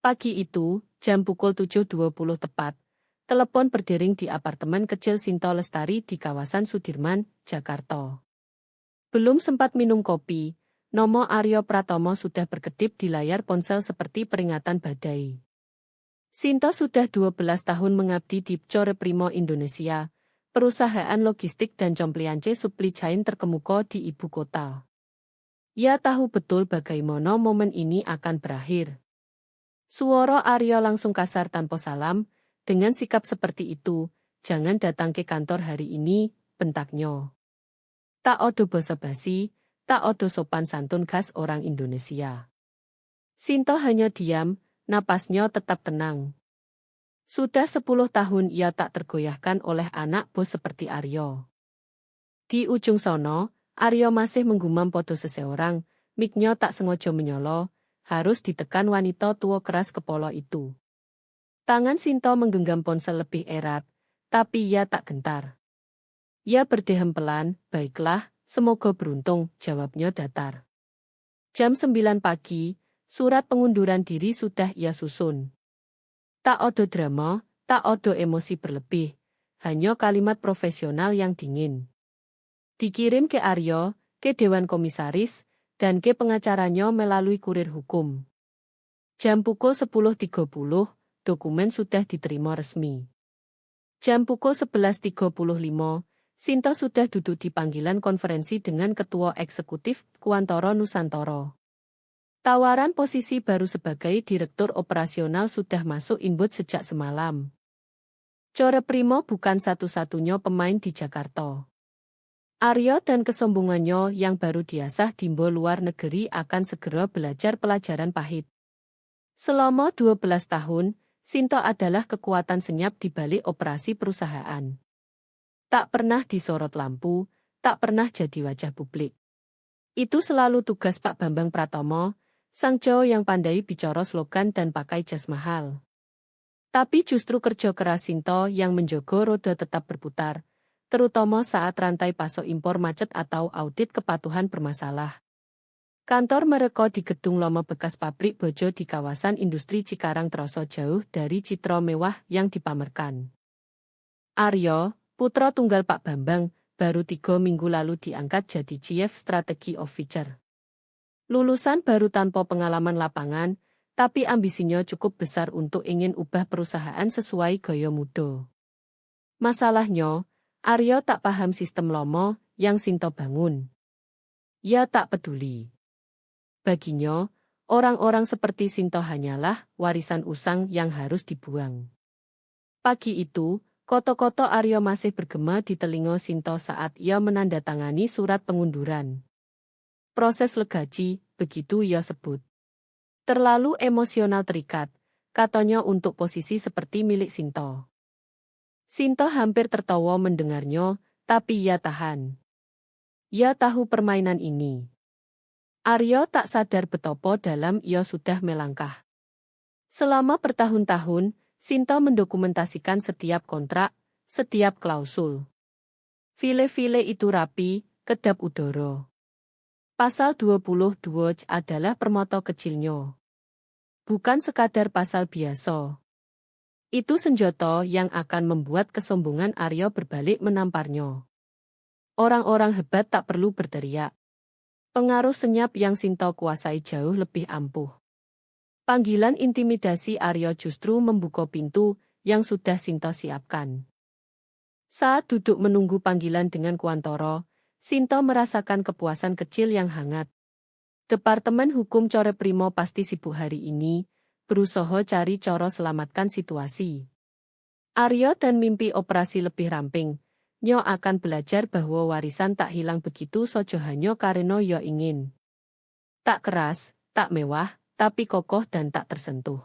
Pagi itu, jam pukul 7.20 tepat, telepon berdering di apartemen kecil Sinto Lestari di kawasan Sudirman, Jakarta. Belum sempat minum kopi, Nomo Aryo Pratomo sudah berkedip di layar ponsel seperti peringatan badai. Sinto sudah 12 tahun mengabdi di Core Primo Indonesia, perusahaan logistik dan compliance supply chain terkemuka di ibu kota. Ia tahu betul bagaimana momen ini akan berakhir. Suara Aryo langsung kasar tanpa salam, dengan sikap seperti itu, jangan datang ke kantor hari ini, bentaknya. Tak odo basa-basi, tak odo sopan santun khas orang Indonesia. Sinto hanya diam, napasnya tetap tenang. Sudah 10 tahun ia tak tergoyahkan oleh anak bos seperti Aryo. Di ujung sono, Aryo masih menggumam podo seseorang, miknya tak sengaja menyolo, harus ditekan wanita tua keras kepala itu. Tangan Sinto menggenggam ponsel lebih erat, tapi ia tak gentar. Ia berdehem pelan, baiklah, semoga beruntung, jawabnya datar. Jam 9 pagi, surat pengunduran diri sudah ia susun. Tak odo drama, tak odo emosi berlebih, hanya kalimat profesional yang dingin. Dikirim ke Aryo, ke Dewan Komisaris, dan ke pengacaranya melalui kurir hukum. Jam pukul 10.30, dokumen sudah diterima resmi. Jam pukul 11.35, Sinto sudah duduk di panggilan konferensi dengan Ketua Eksekutif Kuantoro Nusantara. Tawaran posisi baru sebagai Direktur Operasional sudah masuk inbox sejak semalam. Core Primo bukan satu-satunya pemain di Jakarta. Aryo dan kesombongannya yang baru diasah di luar negeri akan segera belajar pelajaran pahit. Selama 12 tahun, Sinto adalah kekuatan senyap di balik operasi perusahaan. Tak pernah disorot lampu, tak pernah jadi wajah publik. Itu selalu tugas Pak Bambang Pratomo, sang Jawa yang pandai bicara slogan dan pakai jas mahal. Tapi justru kerja keras Sinto yang menjaga roda tetap berputar, terutama saat rantai pasok impor macet atau audit kepatuhan bermasalah. Kantor mereka di gedung lama bekas pabrik Bojo di kawasan industri Cikarang terasa jauh dari citra mewah yang dipamerkan. Aryo, putra tunggal Pak Bambang, baru 3 minggu lalu diangkat jadi Chief Strategy Officer. Lulusan baru tanpa pengalaman lapangan, tapi ambisinya cukup besar untuk ingin ubah perusahaan sesuai gaya muda. Masalahnya, Aryo tak paham sistem lomo yang Sinto bangun. Ia tak peduli. Baginya, orang-orang seperti Sinto hanyalah warisan usang yang harus dibuang. Pagi itu, koto-koto Aryo masih bergema di telinga Sinto saat ia menandatangani surat pengunduran. Proses legaji, begitu ia sebut. Terlalu emosional terikat, katanya untuk posisi seperti milik Sinto. Sinto hampir tertawa mendengarnya, tapi ia tahan. Ia tahu permainan ini. Aryo tak sadar betapa dalam ia sudah melangkah. Selama bertahun-tahun, Sinto mendokumentasikan setiap kontrak, setiap klausul. File-file itu rapi, kedap udara. Pasal 22 adalah permata kecilnya. Bukan sekadar pasal biasa. Itu senjata yang akan membuat kesombongan Aryo berbalik menamparnya. Orang-orang hebat tak perlu berteriak. Pengaruh senyap yang Sinto kuasai jauh lebih ampuh. Panggilan intimidasi Aryo justru membuka pintu yang sudah Sinto siapkan. Saat duduk menunggu panggilan dengan Kuantoro, Sinto merasakan kepuasan kecil yang hangat. Departemen Hukum Core Primo pasti sibuk hari ini, berusaha cari cara selamatkan situasi. Aryo dan mimpi operasi lebih ramping. Nyo akan belajar bahwa warisan tak hilang begitu saja hanya karena yo ingin. Tak keras, tak mewah, tapi kokoh dan tak tersentuh.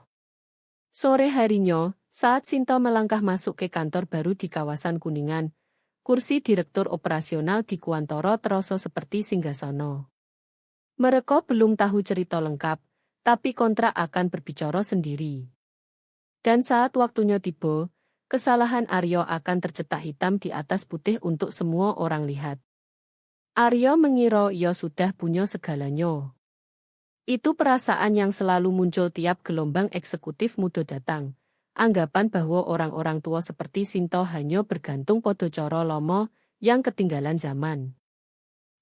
Sore harinya, saat Sinto melangkah masuk ke kantor baru di kawasan Kuningan, kursi Direktur Operasional di Kuantoro terasa seperti singgasana. Mereka belum tahu cerita lengkap, tapi kontrak akan berbicara sendiri. Dan saat waktunya tiba, kesalahan Aryo akan tercetak hitam di atas putih untuk semua orang lihat. Aryo mengira ia sudah punya segalanya. Itu perasaan yang selalu muncul tiap gelombang eksekutif muda datang. Anggapan bahwa orang-orang tua seperti Sinto hanya bergantung podo coro lomo yang ketinggalan zaman.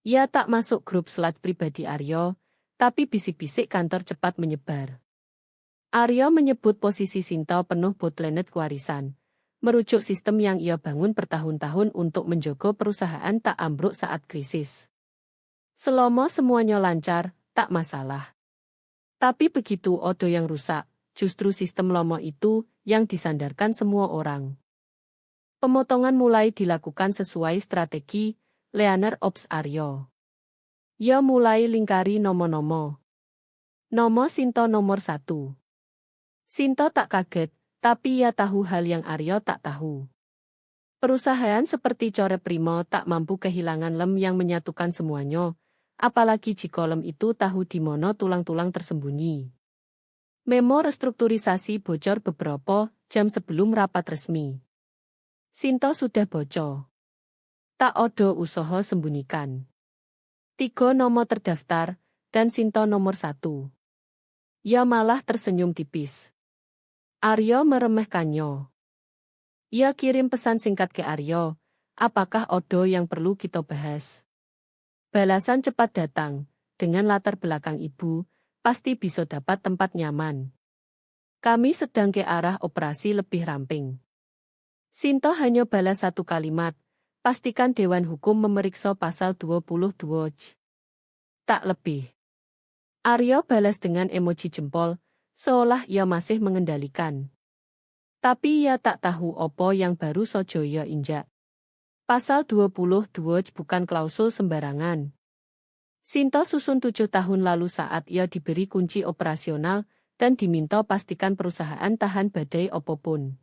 Ia tak masuk grup Slack pribadi Aryo, tapi bisik-bisik kantor cepat menyebar. Aryo menyebut posisi Sinto penuh botlenet warisan, merujuk sistem yang ia bangun bertahun-tahun untuk menjaga perusahaan tak ambruk saat krisis. Selama semuanya lancar, tak masalah. Tapi begitu odo yang rusak, justru sistem lomo itu yang disandarkan semua orang. Pemotongan mulai dilakukan sesuai strategi Leaner Ops Aryo. Ia mulai lingkari nomo-nomo. Nomo Sinto nomor 1. Sinto tak kaget, tapi ia tahu hal yang Aryo tak tahu. Perusahaan seperti Core Primo tak mampu kehilangan lem yang menyatukan semuanya, apalagi jika lem itu tahu di mana tulang-tulang tersembunyi. Memo restrukturisasi bocor beberapa jam sebelum rapat resmi. Sinto sudah bocor. Tak ada usaha sembunyikan. 3 nomor terdaftar, dan Sinto nomor 1. Ia malah tersenyum tipis. Aryo meremehkannya. Ia kirim pesan singkat ke Aryo, apakah ada yang perlu kita bahas? Balasan cepat datang, dengan latar belakang ibu, pasti bisa dapat tempat nyaman. Kami sedang ke arah operasi lebih ramping. Sinto hanya balas 1 kalimat, pastikan Dewan Hukum memeriksa pasal 22 tak lebih. Aryo balas dengan emoji jempol, seolah ia masih mengendalikan. Tapi ia tak tahu apa yang baru saja ia injak. Pasal 22 bukan klausul sembarangan. Sinto susun 7 tahun lalu saat ia diberi kunci operasional dan diminta pastikan perusahaan tahan badai apapun.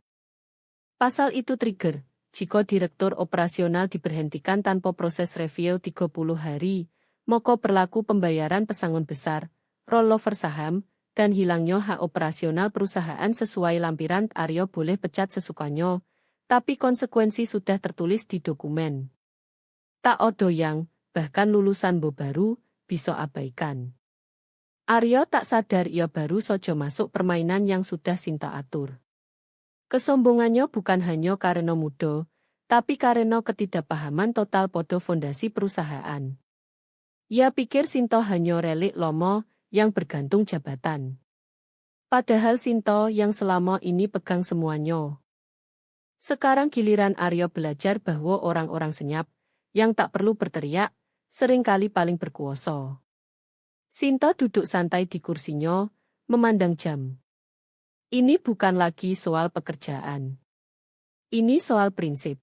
Pasal itu trigger, jika direktur operasional diberhentikan tanpa proses review 30 hari, maka berlaku pembayaran pesangon besar, rollover saham, dan hilangnya hak operasional perusahaan sesuai lampiran. Aryo boleh pecat sesukanya, tapi konsekuensi sudah tertulis di dokumen. Tak ada yang, bahkan lulusan baru, bisa abaikan. Aryo tak sadar ia baru saja masuk permainan yang sudah Sinto atur. Kesombongannya bukan hanya karena muda, tapi karena ketidakpahaman total pada fondasi perusahaan. Ia pikir Sinto hanya relik lomo yang bergantung jabatan. Padahal Sinto yang selama ini pegang semuanya. Sekarang giliran Aryo belajar bahwa orang-orang senyap, yang tak perlu berteriak, seringkali paling berkuasa. Sinto duduk santai di kursinya, memandang jam. Ini bukan lagi soal pekerjaan. Ini soal prinsip.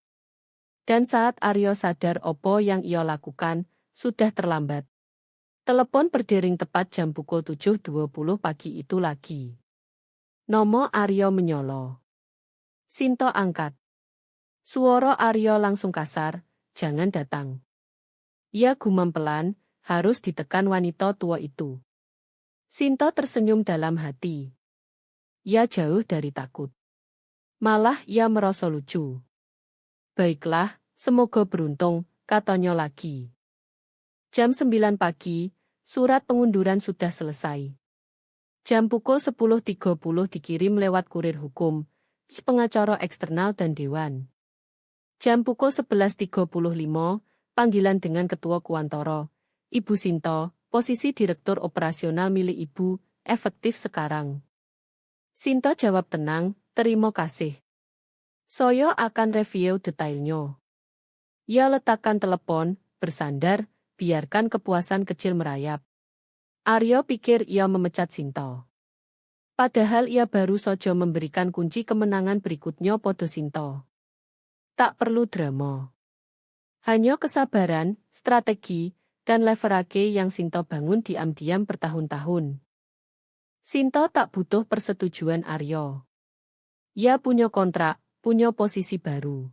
Dan saat Aryo sadar apa yang ia lakukan, sudah terlambat. Telepon berdering tepat jam pukul 7.20 pagi itu lagi. Nomo Aryo menyolo. Sinto angkat. Suara Aryo langsung kasar, jangan datang. Ia gumam pelan, harus ditekan wanita tua itu. Sinto tersenyum dalam hati. Ia jauh dari takut. Malah ia merasa lucu. Baiklah, semoga beruntung, katanya lagi. Jam 9 pagi, surat pengunduran sudah selesai. Jam pukul 10.30 dikirim lewat kurir hukum, pengacara eksternal dan dewan. Jam pukul 11.35, panggilan dengan Ketua Kuantoro. Ibu Sinto, posisi Direktur Operasional milik Ibu, efektif sekarang. Sinto jawab tenang, terima kasih. Saya akan review detailnya. Ia letakkan telepon, bersandar, biarkan kepuasan kecil merayap. Aryo pikir ia memecat Sinto. Padahal ia baru saja memberikan kunci kemenangan berikutnya pada Sinto. Tak perlu drama. Hanya kesabaran, strategi, dan leverage yang Sinto bangun diam-diam bertahun-tahun. Sinto tak butuh persetujuan Aryo. Ia punya kontrak, punya posisi baru.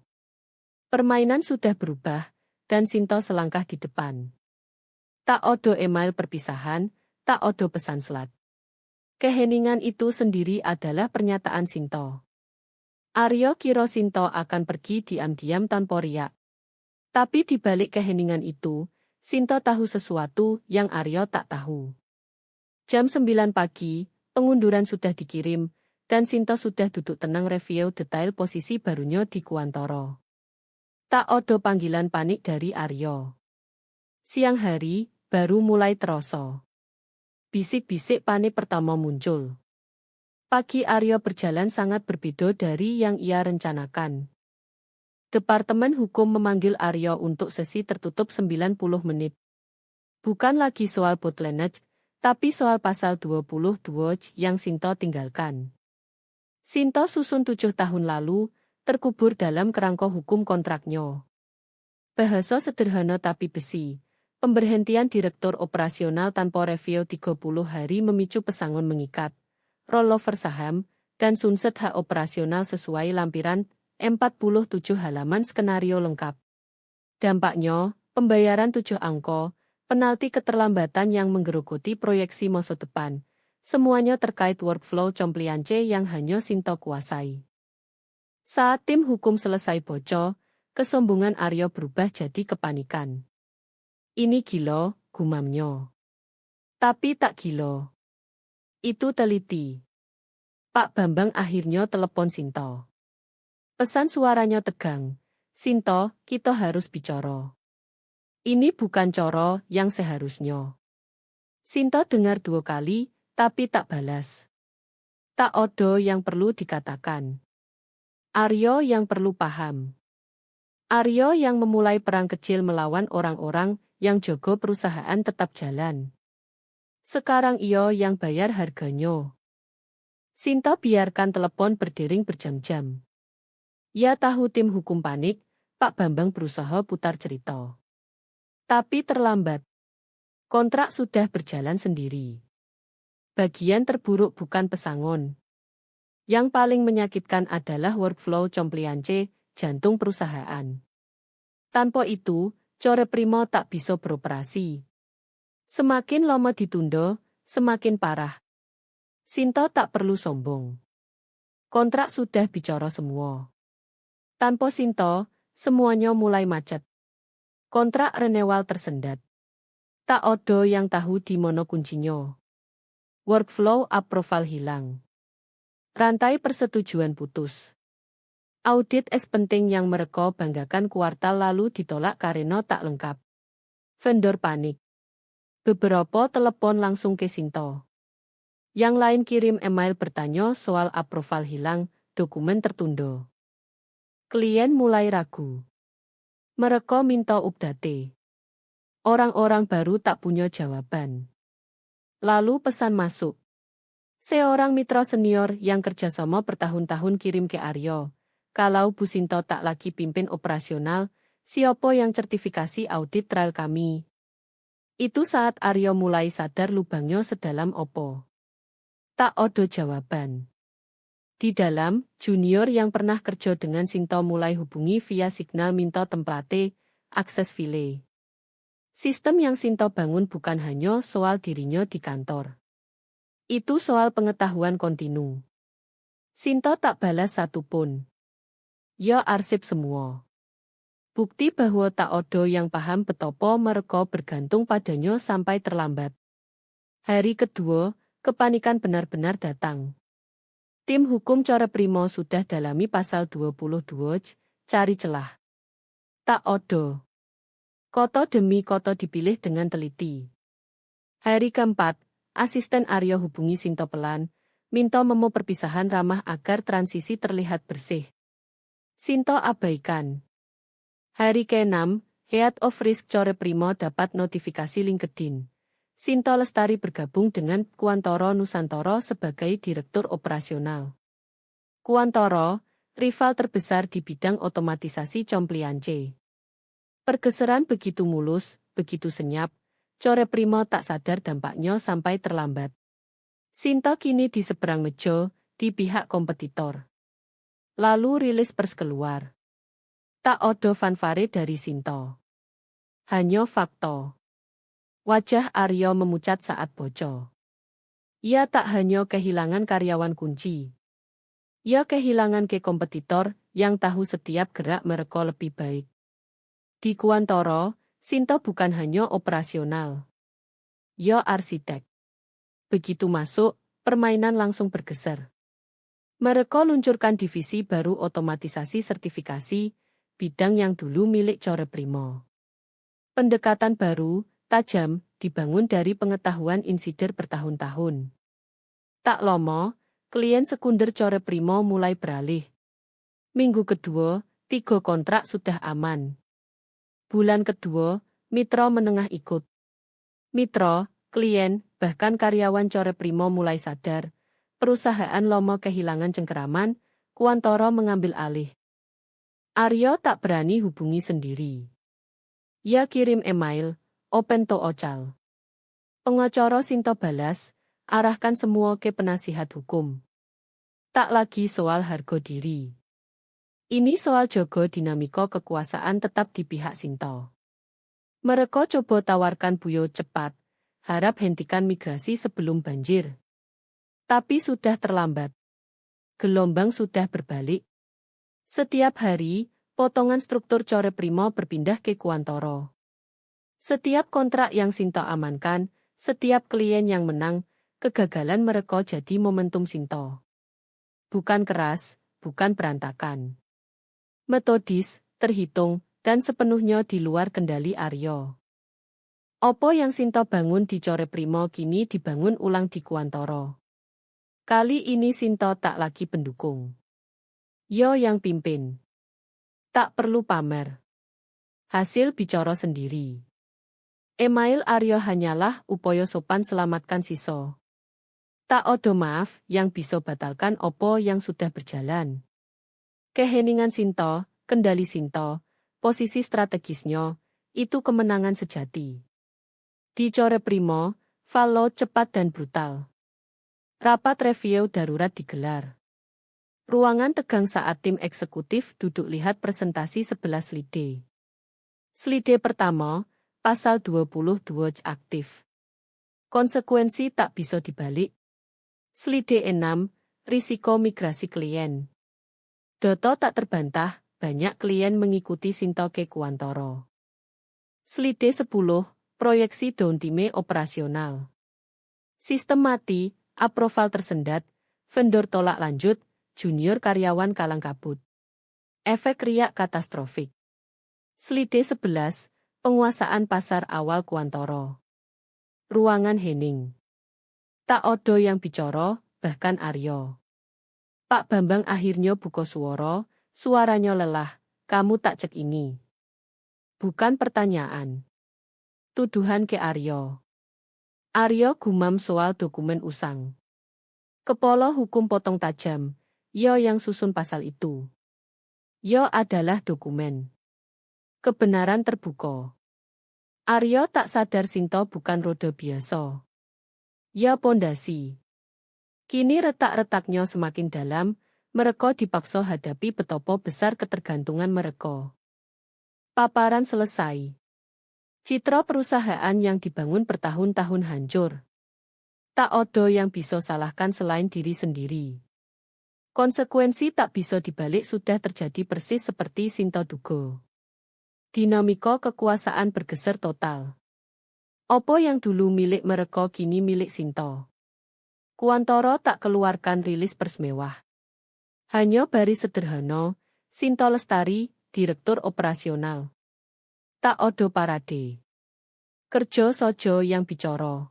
Permainan sudah berubah, dan Sinto selangkah di depan. Tak ada email perpisahan, tak ada pesan Slack. Keheningan itu sendiri adalah pernyataan Sinto. Aryo kira Sinto akan pergi diam-diam tanpa riak. Tapi di balik keheningan itu, Sinto tahu sesuatu yang Aryo tak tahu. Jam 9 pagi, pengunduran sudah dikirim, dan Sinto sudah duduk tenang review detail posisi barunya di Kuantoro. Tak ada panggilan panik dari Aryo. Siang hari, baru mulai terasa. Bisik-bisik panik pertama muncul. Pagi Aryo berjalan sangat berbeda dari yang ia rencanakan. Departemen Hukum memanggil Aryo untuk sesi tertutup 90 menit. Bukan lagi soal bottleneck, tapi soal pasal 22 yang Sinto tinggalkan. Sinto susun 7 tahun lalu, terkubur dalam kerangka hukum kontraknya. Bahasa sederhana tapi besi. Pemberhentian direktur operasional tanpa review 30 hari memicu pesangon mengikat, rollover saham, dan sunset hak operasional sesuai lampiran 47 halaman skenario lengkap. Dampaknya, pembayaran 7 angka, penalti keterlambatan yang menggerogoti proyeksi masa depan, semuanya terkait workflow compliance yang hanya Sinto kuasai. Saat tim hukum selesai bocor, kesombongan Aryo berubah jadi kepanikan. Ini gila, gumamnya. Tapi tak gila. Itu teliti. Pak Bambang akhirnya telepon Sinto. Pesan suaranya tegang. Sinto, kita harus bicara. Ini bukan coro yang seharusnya. Sinto dengar 2 kali, tapi tak balas. Tak ada yang perlu dikatakan. Aryo yang perlu paham. Aryo yang memulai perang kecil melawan orang-orang yang jago perusahaan tetap jalan. Sekarang ia yang bayar harganya. Sinto biarkan telepon berdering berjam-jam. Ia tahu tim hukum panik, Pak Bambang berusaha putar cerita. Tapi terlambat. Kontrak sudah berjalan sendiri. Bagian terburuk bukan pesangon. Yang paling menyakitkan adalah workflow compliance, jantung perusahaan. Tanpa itu, Core Primo tak bisa beroperasi. Semakin lama ditunda, semakin parah. Sinto tak perlu sombong. Kontrak sudah bicara semua. Tanpa Sinto, semuanya mulai macet. Kontrak renewal tersendat. Tak ada yang tahu di mana kuncinya. Workflow approval hilang. Rantai persetujuan putus. Audit S penting yang mereka banggakan kuartal lalu ditolak karena tak lengkap. Vendor panik. Beberapa telepon langsung ke Sinto. Yang lain kirim email bertanya soal approval hilang, dokumen tertunda. Klien mulai ragu. Mereka minta update. Orang-orang baru tak punya jawaban. Lalu pesan masuk. Seorang mitra senior yang kerjasama bertahun-tahun kirim ke Aryo. Kalau Bu Sinto tak lagi pimpin operasional, siapa yang sertifikasi audit trial kami? Itu saat Aryo mulai sadar lubangnya sedalam opo. Tak ada jawaban. Di dalam, junior yang pernah kerja dengan Sinto mulai hubungi via signal minta template, akses file. Sistem yang Sinto bangun bukan hanya soal dirinya di kantor. Itu soal pengetahuan kontinu. Sinto tak balas satupun. Ya arsip semua. Bukti bahwa tak ada yang paham betapa mereka bergantung padanya sampai terlambat. Hari kedua, kepanikan benar-benar datang. Tim hukum Core Primo sudah dalami pasal 22, cari celah. Tak ada. Koto demi koto dipilih dengan teliti. Hari keempat, asisten Aryo hubungi Sinto pelan, minta memo perpisahan ramah agar transisi terlihat bersih. Sinto abaikan. Hari ke-6, Head of Risk Core Primo dapat notifikasi LinkedIn. Sinto Lestari bergabung dengan Kuantoro Nusantara sebagai Direktur Operasional. Kuantoro, rival terbesar di bidang otomatisasi compliance. Pergeseran begitu mulus, begitu senyap, Core Primo tak sadar dampaknya sampai terlambat. Sinto kini di seberang meja, di pihak kompetitor. Lalu rilis pers keluar. Tak ada fanfare dari Sinto. Hanya fakta. Wajah Aryo memucat saat bocor. Ia tak hanya kehilangan karyawan kunci. Ia kehilangan ke kompetitor yang tahu setiap gerak mereka lebih baik. Di Kuantoro, Sinto bukan hanya operasional. Ia arsitek. Begitu masuk, permainan langsung bergeser. Mereka luncurkan divisi baru otomatisasi sertifikasi, bidang yang dulu milik Core Primo. Pendekatan baru, tajam, dibangun dari pengetahuan insider bertahun-tahun. Tak lama, klien sekunder Core Primo mulai beralih. Minggu kedua, 3 kontrak sudah aman. Bulan kedua, mitra menengah ikut. Mitra, klien, bahkan karyawan Core Primo mulai sadar. Perusahaan lama kehilangan cengkeraman, Kuantoro mengambil alih. Aryo tak berani hubungi sendiri. Ia kirim email, open to Ocal. Pengacara Sinto balas, arahkan semua ke penasihat hukum. Tak lagi soal harga diri. Ini soal jogo dinamika kekuasaan tetap di pihak Sinto. Mereka coba tawarkan Buyo cepat, harap hentikan migrasi sebelum banjir. Tapi sudah terlambat. Gelombang sudah berbalik. Setiap hari, potongan struktur Core Primo berpindah ke Kuantoro. Setiap kontrak yang Sinto amankan, setiap klien yang menang, kegagalan mereka jadi momentum Sinto. Bukan keras, bukan berantakan. Metodis, terhitung, dan sepenuhnya di luar kendali Aryo. Opo yang Sinto bangun di Core Primo kini dibangun ulang di Kuantoro. Kali ini Sinto tak lagi pendukung. Yo yang pimpin. Tak perlu pamer. Hasil bicara sendiri. Email Aryo hanyalah upaya sopan selamatkan Siso. Tak odo maaf yang bisa batalkan opo yang sudah berjalan. Keheningan Sinto, kendali Sinto, posisi strategisnya, itu kemenangan sejati. Di Core Primo, follow cepat dan brutal. Rapat review darurat digelar. Ruangan tegang saat tim eksekutif duduk lihat presentasi 11 slide. Slide pertama, pasal 22 aktif. Konsekuensi tak bisa dibalik. Slide 6, risiko migrasi klien. Doto tak terbantah, banyak klien mengikuti Sinto ke Kuantoro. Slide 10, proyeksi downtime operasional. Sistem mati, approval tersendat, vendor tolak lanjut, junior karyawan kalang kabut. Efek riak katastrofik. Slide 11, penguasaan pasar awal Kuantoro. Ruangan hening. Tak odo yang bicara, bahkan Aryo. Pak Bambang akhirnya buka suaranya lelah, kamu tak cek ini. Bukan pertanyaan. Tuduhan ke Aryo. Aryo gumam soal dokumen usang. Kepala hukum potong tajam, yo yang susun pasal itu. Yo adalah dokumen. Kebenaran terbuka. Aryo tak sadar Sinto bukan roda biasa. Ya pondasi. Kini retak-retaknya semakin dalam, mereka dipaksa hadapi betapa besar ketergantungan mereka. Paparan selesai. Citra perusahaan yang dibangun bertahun-tahun hancur. Tak ada yang bisa salahkan selain diri sendiri. Konsekuensi tak bisa dibalik sudah terjadi persis seperti Sinto duga. Dinamika kekuasaan bergeser total. Opo yang dulu milik mereka kini milik Sinto. Kuantoro tak keluarkan rilis pers mewah. Hanya baris sederhana, Sinto Lestari, Direktur Operasional. Tak odo parade. Kerja sojo yang bicara.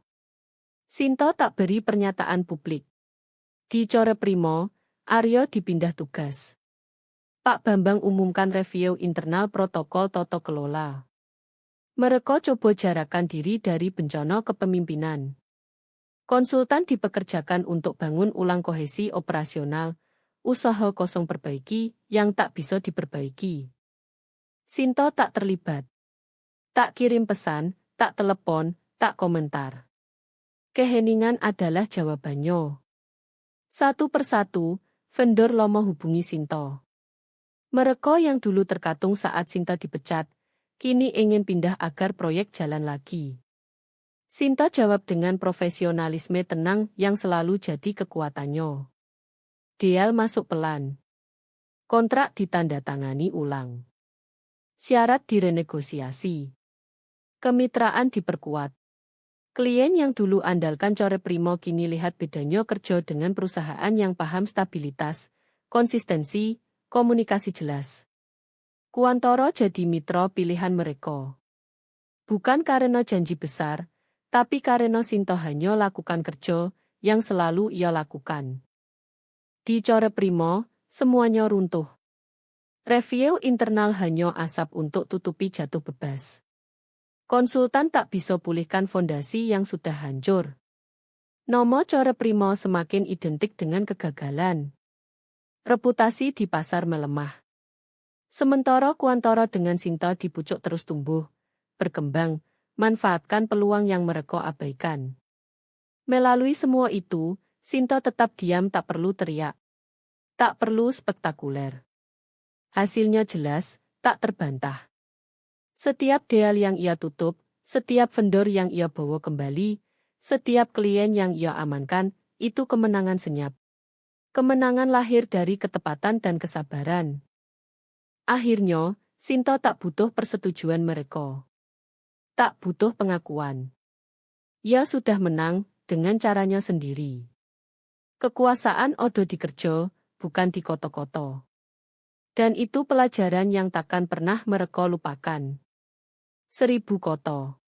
Sinto tak beri pernyataan publik. Di Core Primo, Aryo dipindah tugas. Pak Bambang umumkan review internal protokol tata kelola. Mereka coba jarakan diri dari bencana kepemimpinan. Konsultan dipekerjakan untuk bangun ulang kohesi operasional, usaha kosong perbaiki yang tak bisa diperbaiki. Sinto tak terlibat. Tak kirim pesan, tak telepon, tak komentar. Keheningan adalah jawabannya. Satu persatu, vendor lama hubungi Sinto. Mereka yang dulu terkatung saat Sinto dipecat, kini ingin pindah agar proyek jalan lagi. Sinto jawab dengan profesionalisme tenang yang selalu jadi kekuatannya. Deal masuk pelan. Kontrak ditandatangani ulang. Syarat direnegosiasi. Kemitraan diperkuat. Klien yang dulu andalkan Core Primo kini lihat bedanya kerja dengan perusahaan yang paham stabilitas, konsistensi, komunikasi jelas. Kuantoro jadi mitra pilihan mereka. Bukan karena janji besar, tapi karena Sinto hanya lakukan kerja yang selalu ia lakukan. Di Core Primo, semuanya runtuh. Review internal hanya asap untuk tutupi jatuh bebas. Konsultan tak bisa pulihkan fondasi yang sudah hancur. Nomo Core Primo semakin identik dengan kegagalan. Reputasi di pasar melemah. Sementara Kuantoro dengan Sinto di pucuk terus tumbuh, berkembang, manfaatkan peluang yang mereka abaikan. Melalui semua itu, Sinto tetap diam, tak perlu teriak. Tak perlu spektakuler. Hasilnya jelas, tak terbantah. Setiap deal yang ia tutup, setiap vendor yang ia bawa kembali, setiap klien yang ia amankan, itu kemenangan senyap. Kemenangan lahir dari ketepatan dan kesabaran. Akhirnya, Sinto tak butuh persetujuan mereka. Tak butuh pengakuan. Ia sudah menang dengan caranya sendiri. Kekuasaan odo dikerja, bukan di koto-koto. Dan itu pelajaran yang takkan pernah mereka lupakan. 1000 koto.